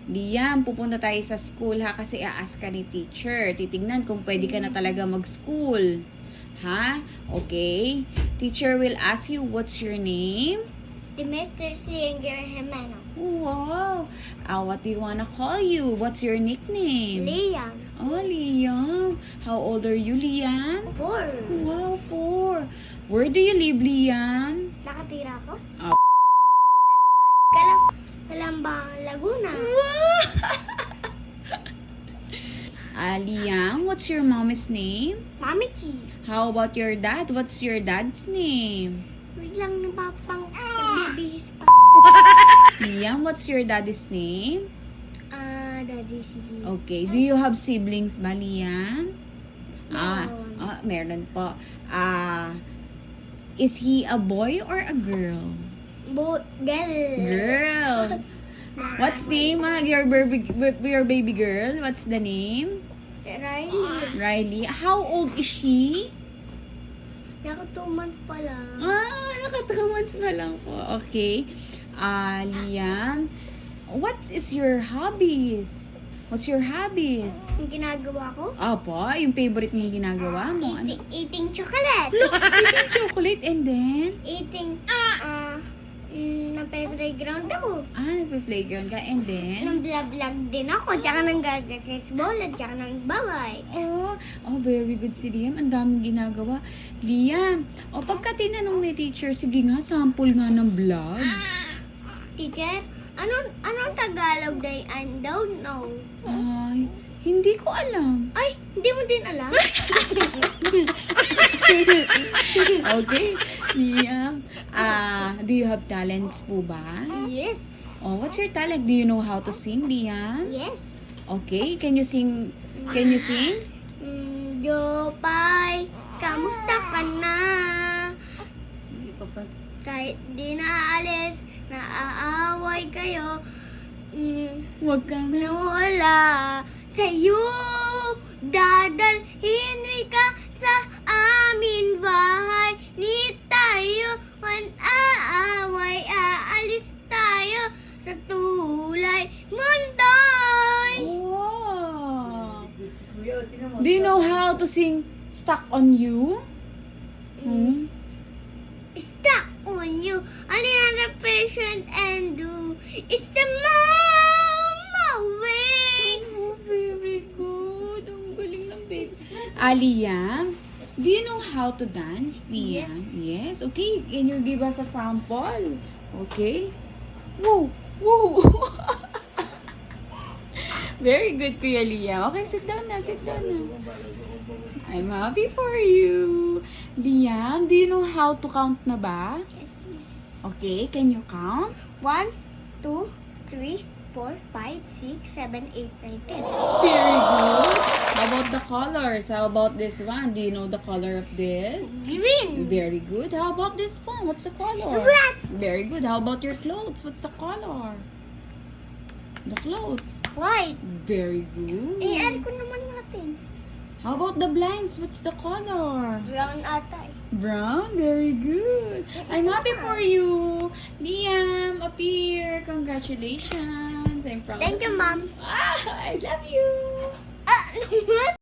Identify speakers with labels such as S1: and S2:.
S1: Liam, pupunta tayo sa school ha kasi i-ask ka ni teacher. Titingnan kung pwede ka na talaga mag-school. Ha? Okay? Teacher will ask you, what's your name?
S2: The Mr. Singer Jimeno.
S1: Wow! What do you wanna call you? What's your nickname?
S2: Liam.
S1: Oh, Liam. How old are you, Liam?
S2: 4.
S1: Wow, 4. Where do you live, Liam?
S2: Nakatira ko?
S1: Oh.
S2: Kalambang, Laguna.
S1: Liam, what's your mommy's name?
S2: Mami Chi.
S1: How about your dad? What's your dad's name?
S2: Wait lang, napapang nagbibihis pa.
S1: Liam, what's your daddy's name?
S2: Daddy si
S1: Okay. Do you have siblings ba, Liam?
S2: Meron.
S1: Meron po. Is he a boy or a girl?
S2: Girl.
S1: Girl. What's name your baby girl? What's the name?
S2: Riley.
S1: Riley. How old is she?
S2: Naka 2 months pa lang.
S1: Naka 2 months pa lang po. Okay. Liam, what is your hobbies? What's your hobbies?
S2: Ang ginagawa ko?
S1: Opo, yung favorite mong ginagawa mo. Ano?
S2: Eating chocolate.
S1: Eating chocolate and then?
S2: Eating, nagpe-playground ako.
S1: Nagpe-playground ka and then?
S2: Nang vlog din ako, tsaka nang gagasis bola, tsaka nang babay.
S1: Very good si Liam. Ang daming ginagawa. Liam, pagka tinanong ni teacher, sige nga, sample nga ng vlog.
S2: Teacher, anong Tagalog day? I don't know.
S1: Ay, hindi ko alam.
S2: Ay, hindi mo din alam?
S1: Okay. Liam, do you have talents po ba?
S2: Yes.
S1: What's your talent? Do you know how to sing, Liam?
S2: Yes.
S1: Okay, can you sing? Can you sing?
S2: Jopay, kamusta ka na? Kahit di naalis, naaaway kayo.
S1: Huwag ka na.
S2: Nawala sa'yo, dadalhin ka sa amin bahay. Ni tayo man aaway, aalis tayo sa tulay mundoy.
S1: Wow. Do you know how to sing Stuck on You?
S2: Stuck on you, another patient and do. It's the mama way.
S1: Very good. Ang galing ng baby. Liam, do you know how to dance, Liam? Yes. Okay, can you give us a sample? Okay. Woo! Woo! Very good, Kuya Liam. Okay, sit down na. I'm happy for you. Liam, do you know how to count na ba?
S2: Yes.
S1: Okay, can you count?
S2: 1, 2, 3, 4, 5, 6, 7, 8, 9, 10.
S1: Very good. How about the colors? How about this one? Do you know the color of this?
S2: Green.
S1: Very good. How about this one? What's the color?
S2: Red.
S1: Very good. How about your clothes? What's the color? The clothes.
S2: White.
S1: Very good.
S2: I-add ko naman natin.
S1: How about the blinds? What's the color?
S2: Brown atay.
S1: Brown. Very good. I'm happy for you. Liam, up here. Congratulations. I'm proud
S2: Thank
S1: of
S2: you, Mom.
S1: I love you.